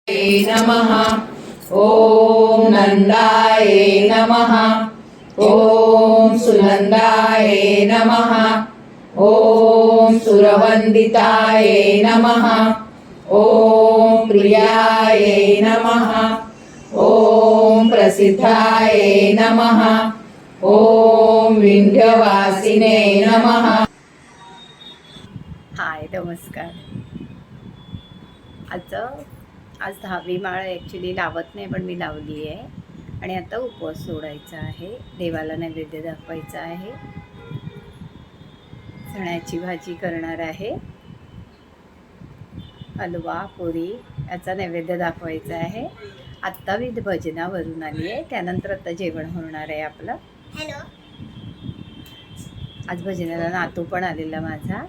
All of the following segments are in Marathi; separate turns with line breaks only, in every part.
नमः। ओम नंदाय नमः। ओम सुनंदाय नमः। ओम सुरवंदिताय नमः। ओम प्रियाय नमः। ओम प्रसिद्धाय नमः। ओम विंध्यवासिने नमः।
हाय, नमस्कार. आज 10वी माळ ॲक्च्युली लावत नाही, पण मी लावली आहे. आणि आता उपवास सोडायचा आहे, देवाला नैवेद्य दाखवायचा आहे. चण्याची भाजी करणार आहे, हलवा पुरी याचा नैवेद्य दाखवायचा आहे. आत्ता मी भजनावरून आली आहे, त्यानंतर आता जेवण होणार आहे आपलं. हॅलो. आज भजनाला नातू पण आलेला माझा.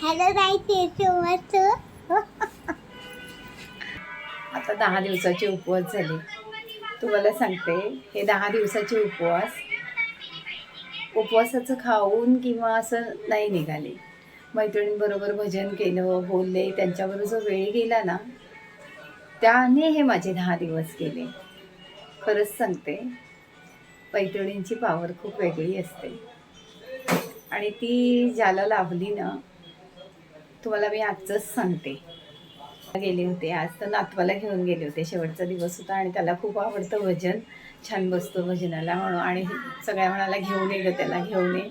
हॅलो ताई,
आता 10 दिवसाचे उपवास झाले. तुम्हाला सांगते, हे 10 दिवसाचे उपवासाचं खाऊन किंवा असं नाही निघाले. मैत्रिणींबरोबर भजन केलं, बोलले, त्यांच्याबरोबर जो वेळ गेला ना, त्याने हे माझे 10 दिवस गेले. खरंच सांगते, मैत्रिणींची पावर खूप वेगळी असते आणि ती ज्याला लाभली ना, तुम्हाला मी आजच सांगते. गेले होते आज, तर नातवाला घेऊन गेले होते. शेवटचा दिवस होता आणि त्याला खूप आवडतं भजन, छान बसतो भजनाला म्हणून. आणि सगळ्या म्हणाला घेऊन ये ग, त्याला घेऊन ये.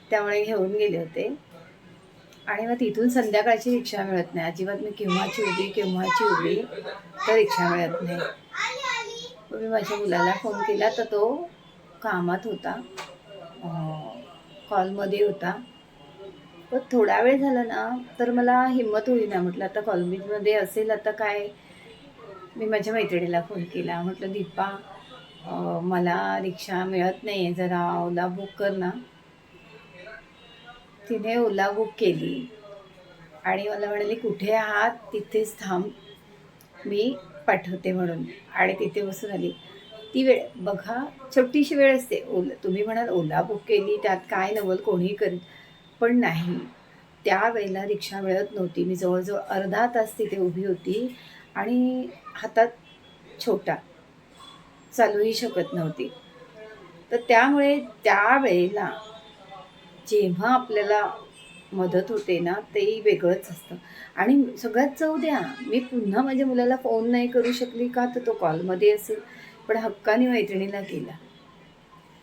त्यामुळे घेऊन गेले होते. आणि मग तिथून संध्याकाळची रिक्षा मिळत नाही अजिबात. मी केव्हाची उभी तर रिक्षा मिळत नाही. मी माझ्या मुलाला फोन केला तर तो कामात होता, कॉलमध्ये होता. पण थोडा वेळ झाला ना, तर मला हिंमत होईना. म्हटलं आता कॉलेजमध्ये असेल, आता काय. मी माझ्या मैत्रिणीला फोन केला, म्हटलं दीपा, मला रिक्षा मिळत नाही आहे, जरा ओला बुक कर ना. तिने ओला बुक केली आणि मला म्हणाली कुठे आहात, तिथेच थांब, मी पाठवते म्हणून. आणि तिथे बसून आली. ती वेळ बघा, छोटीशी वेळ असते. तुम्ही म्हणाल ओला बुक केली, त्यात काय नवल, कोणीही करेल. पण नाही, त्यावेळेला रिक्षा मिळत नव्हती. मी जवळजवळ अर्धा तास तिथे उभी होती आणि हातात छोटा, चालूही शकत नव्हती. तर त्यामुळे त्यावेळेला जेव्हा आपल्याला मदत होते ना, ते वेगळंच असतं. आणि सगळ्यात जाऊ द्या, मी पुन्हा माझ्या मुलाला फोन नाही करू शकली का, तर तो कॉलमध्ये असेल. पण हक्काने मैत्रिणीला केला.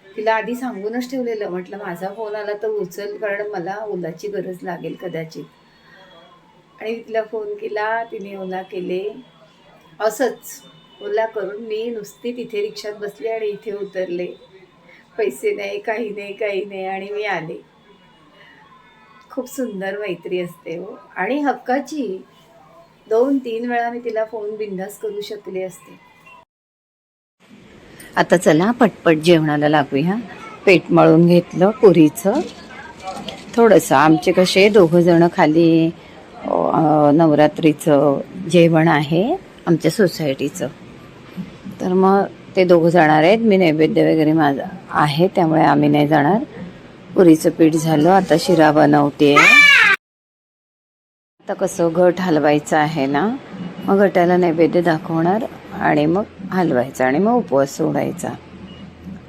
तिला आधी सांगूनच ठेवलेलं, म्हटलं माझा फोन आला तर उचल, कारण मला ओलाची गरज लागेल कदाचित. आणि तिला फोन केला, तिने ओला केले. असंच ओला करून मी नुसती तिथे रिक्षात बसले आणि इथे उतरले. पैसे नाही, काही नाही, आणि मी आले. खूप सुंदर मैत्री असते हो, आणि हक्काची. 2-3 वेळा मी तिला फोन बिनधास्त करू शकले असते. आता चला पटपट जेवणाला लागूया. पेट मळून घेतलं पुरीचं थोडंसं. आमचे कसे 2 जण खाली नवरात्रीचं जेवण आहे आमच्या सोसायटीचं, तर मग ते 2 जाणार आहेत. मी नैवेद्य वगैरे माझा आहे, त्यामुळे आम्ही नाही जाणार. पुरीचं पीठ झालं, आता शिरा बनवते. आता कसं घट हलवायचं आहे ना, मग घटाला नैवेद्य दाखवणार आणि मग हलवायचं आणि मग उपवास सोडायचा.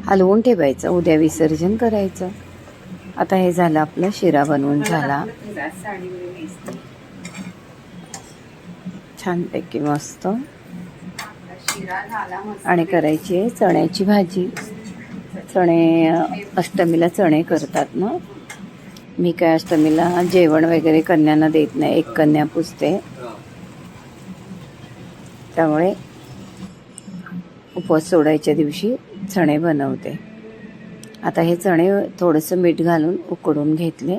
हलवून ठेवायचं, उद्या विसर्जन करायचं. आता हे झालं, आपलं शिरा बनवून झाला छानपैकी मस्त. आणि करायची आहे चण्याची भाजी. चणे अष्टमीला चणे करतात ना. मी काय अष्टमीला जेवण वगैरे कन्यांना देत नाही, एक कन्या पुजते, त्यामुळे उपवास सोडायच्या दिवशी चणे बनवते. आता हे चणे थोडंसं मीठ घालून उकडून घेतले.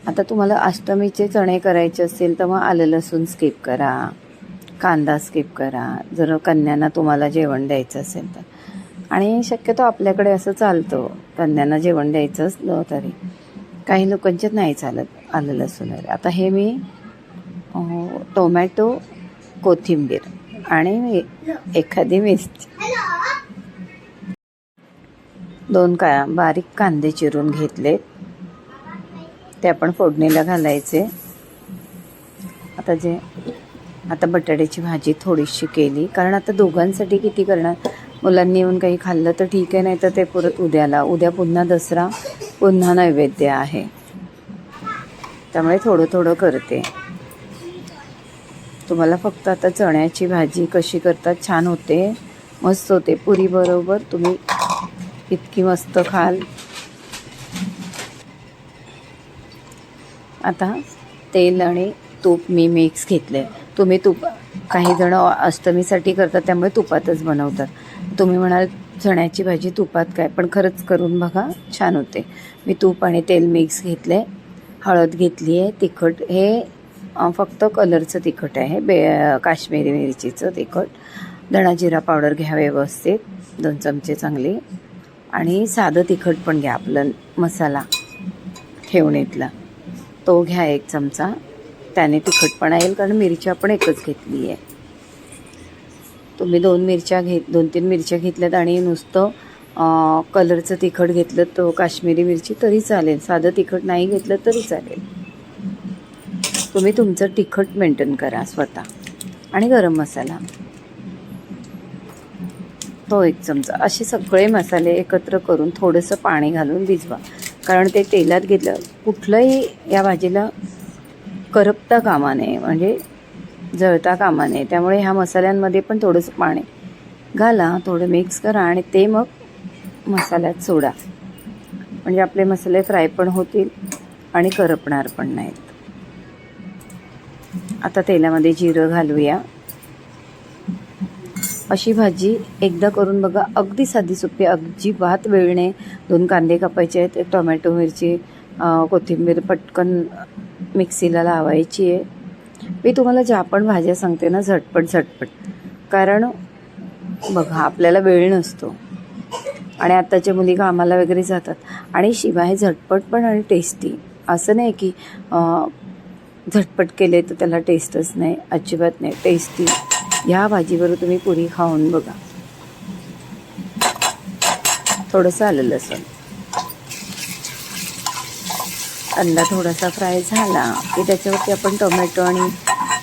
आता तुम्हाला अष्टमीचे चणे करायचे असेल तर मग आलं लसूण स्किप करा, कांदा स्किप करा, जर कन्यांना तुम्हाला जेवण द्यायचं असेल तर. आणि शक्यतो आपल्याकडे असं चालतं, कन्यांना जेवण द्यायचं असलं तरी. काही लोकांच्यात नाही चालत आलं लसूण वगैरे. आता हे मी टोमॅटो, कोथिंबीर आणि एखादी मिरची, 2 बारीक कांदे चिरून घेतले. ते आपण फोडणीला घालायचे. आता बटाट्याची भाजी थोडीशी केली, कारण आता दोघांसाठी किती करणार. मुलांनी येऊन काही खाल्लं तर ठीक आहे, नाही तर ते परत उद्या पुन्हा दसरा, पुन्हा नैवेद्य आहे. त्यामुळे थोडं थोडं करते. तुम्हाला फक्त आता चण्याची भाजी कशी करतात, छान होते, मस्त होते. पुरी बरोबर तुम्ही इतकी मस्त खाल. आता तेल आणि तूप मी मिक्स घेतले. तुम्ही तूप, काही जण अष्टमीसाठी करतात त्यामुळे तुपातच बनवतात. तुम्ही म्हणाल चण्याची भाजी तुपात काय, पण खरंच करून बघा, छान होते. मी तूप आणि तेल मिक्स घेतले. हळद घेतली आहे. तिखट हे फक्त कलरचं तिखट आहे, काश्मीरी मिरचीचं तिखट. धणा जिरा पावडर घ्या व्यवस्थित, 2 चमचे चांगली. आणि साधं तिखट पण घ्या, आपलं मसाला ठेवणीतला तो घ्या 1 चमचा. त्याने तिखटपणा येईल, कारण मिरच्या पण एकच घेतली आहे. तुम्ही 2-3 मिरच्या घेतल्यात आणि नुसतं कलरचं तिखट घेतलं, तो काश्मीरी मिरची तरी चालेल. साधं तिखट नाही घेतलं तरी चालेल. तुम्ही तुमचं तिखट मेंटेन करा स्वतः. आणि गरम मसाला तो 1 चमचा. असे सगळे मसाले एकत्र करून थोडंसं पाणी घालून भिजवा, कारण ते तेलात घेतलं कुठलंही या भाजीला करपता कामा नये, म्हणजे जळता कामा नये. त्यामुळे ह्या मसाल्यांमध्ये पण थोडंसं पाणी घाला, थोडं मिक्स करा आणि ते मग मसाल्यात सोडा, म्हणजे आपले मसाले फ्राय पण होतील आणि करपणार पण नाहीत. आता तेलामध्ये जिरं घालूया. अशी भाजी एकदा करून बघा, अगदी साधी सोपी, अजिबात वेळ नाही. 2 कांदे कापायचे आहेत, 1 टोमॅटो, मिरची, कोथिंबीर पटकन मिक्सीला लावायची आहे. मी तुम्हाला ज्या पण भाज्या सांगते ना, झटपट, कारण बघा आपल्याला वेळ नसतो आणि आत्ताच्या मुली कामाला वगैरे जातात. आणि शिवाय झटपट पण आणि टेस्टी. असं नाही की झटपट केले तर त्याला टेस्टच नाही, अजिबात नाही, टेस्टी. ह्या भाजीवर तुम्ही पुरी खाऊन बघा. थोडंसं आलं लसूण, कांदा थोडासा फ्राय झाला की त्याच्यावरती आपण टोमॅटो आणि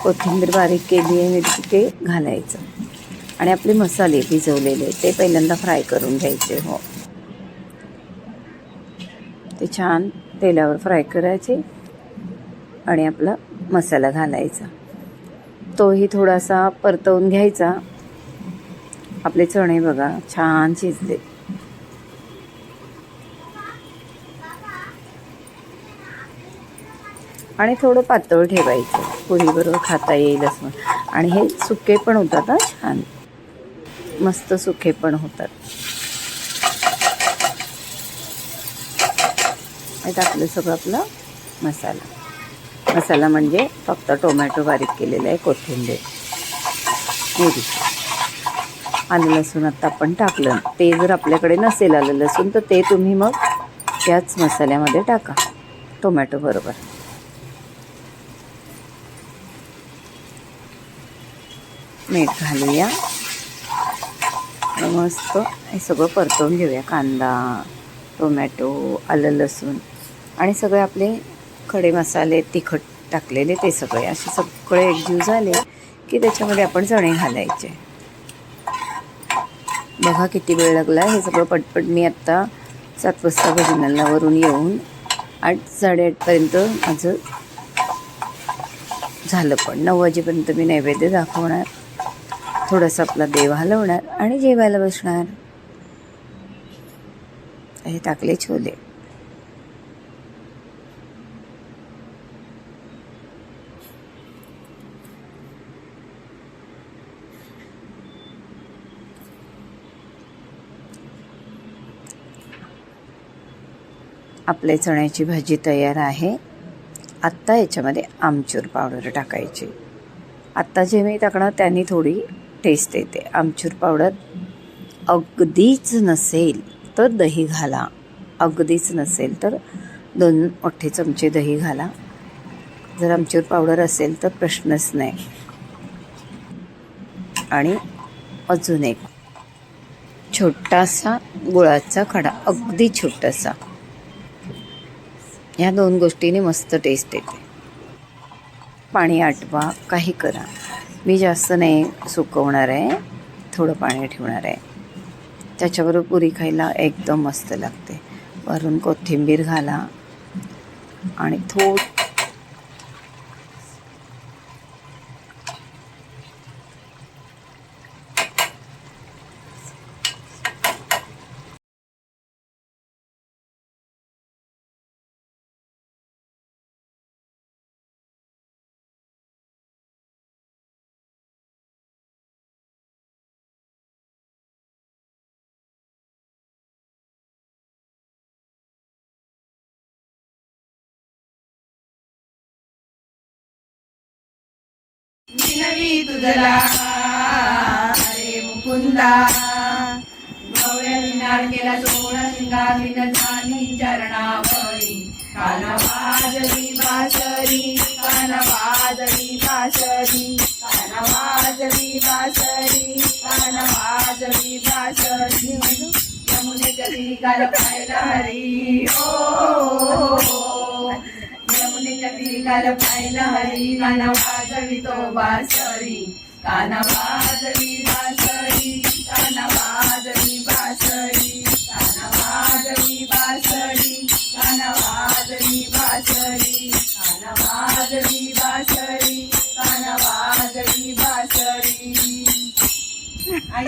कोथिंबीर बारीक केली आहे, मिरची, ते घालायचं. आणि आपले मसाले भिजवलेले ते पहिल्यांदा फ्राय करून घ्यायचे. हो, ते छान तेलावर फ्राय करायचे आणि आपला मसाला घालायचा, तोही थोडासा परतवून घ्यायचा. आपले चणे बघा छान शिजले. आणि थोडं पातळ ठेवायचं, पुरीबरोबर खाता येईल असं. आणि हे सुके पण होतात, छान मस्त सुके पण होतात. हे टाकलं सगळं आपला मसाला म्हणजे फक्त टोमॅटो बारीक केलेला आहे, कोथिंबीर, मिरची, आलं लसूण आता आपण टाकलं. ते जर आपल्याकडे नसेल आलं लसूण तर ते तुम्ही मग त्याच मसाल्यामध्ये टाका टोमॅटो बरोबर. मीठ घालूया आणि मस्त हे सगळं परतवून घेऊया. कांदा, टोमॅटो, आलं लसूण आणि सगळे आपले खडे मसाले, तिखट टाकलेले ते सगळे असे सगळे एकजीव झाले की त्याच्यामध्ये आपण चणे घालायचे. बघा किती वेळ लागला. हे सगळं पटपट मी आत्ता 7 वाजता भजनालावरून येऊन 8-8:30पर्यंत माझं झालं. पण 9 वाजेपर्यंत मी नैवेद्य दाखवणार, थोडासा आपला देव हलवणार आणि जेवायला बसणार. हे टाकले छोले. आपले चण्याची भाजी तयार आहे. आत्ता याच्यामध्ये आमचूर पावडर टाकायची. आत्ता जे मी टाकणार त्याने थोडी टेस्ट येते. आमचूर पावडर अगदीच नसेल तर दही घाला, अगदीच नसेल तर 2 मोठे चमचे दही घाला. जर आमचूर पावडर असेल तर प्रश्नच नाही. आणि अजून एक छोटासा गुळाचा खडा, अगदी छोटासा, ह्या दोन गोष्टींनी मस्त टेस्ट येते. पाणी आटवा, काही करा. मी जास्त नाही सुकवणार आहे, थोडं पाणी ठेवणार आहे. त्याच्याबरोबर पुरी खायला एकदम मस्त लागते. वरून कोथिंबीर घाला आणि
विनवी तुझला रे मुकुंदा, गवळ्या विनार केला सोळा शिंगार विन झाली चरणावरी. कान वाजवी बासरी, कान वाजवी बासरी, कान वाजवी बासरी, कान वाजवी बासरी. यमुनेच्या तिरिकाला पाहिला हरी ओ, यमुनेच्या तिरिकाला पाहिला हरी. कान वाजवी तो बासरी, कान वाजवी बासरी, कान वाजवी बासरी, कान वाजवी बासरी, कान वाजवी बासरी, कान वाजवी बासरी, कान वाजवी बासरी. आई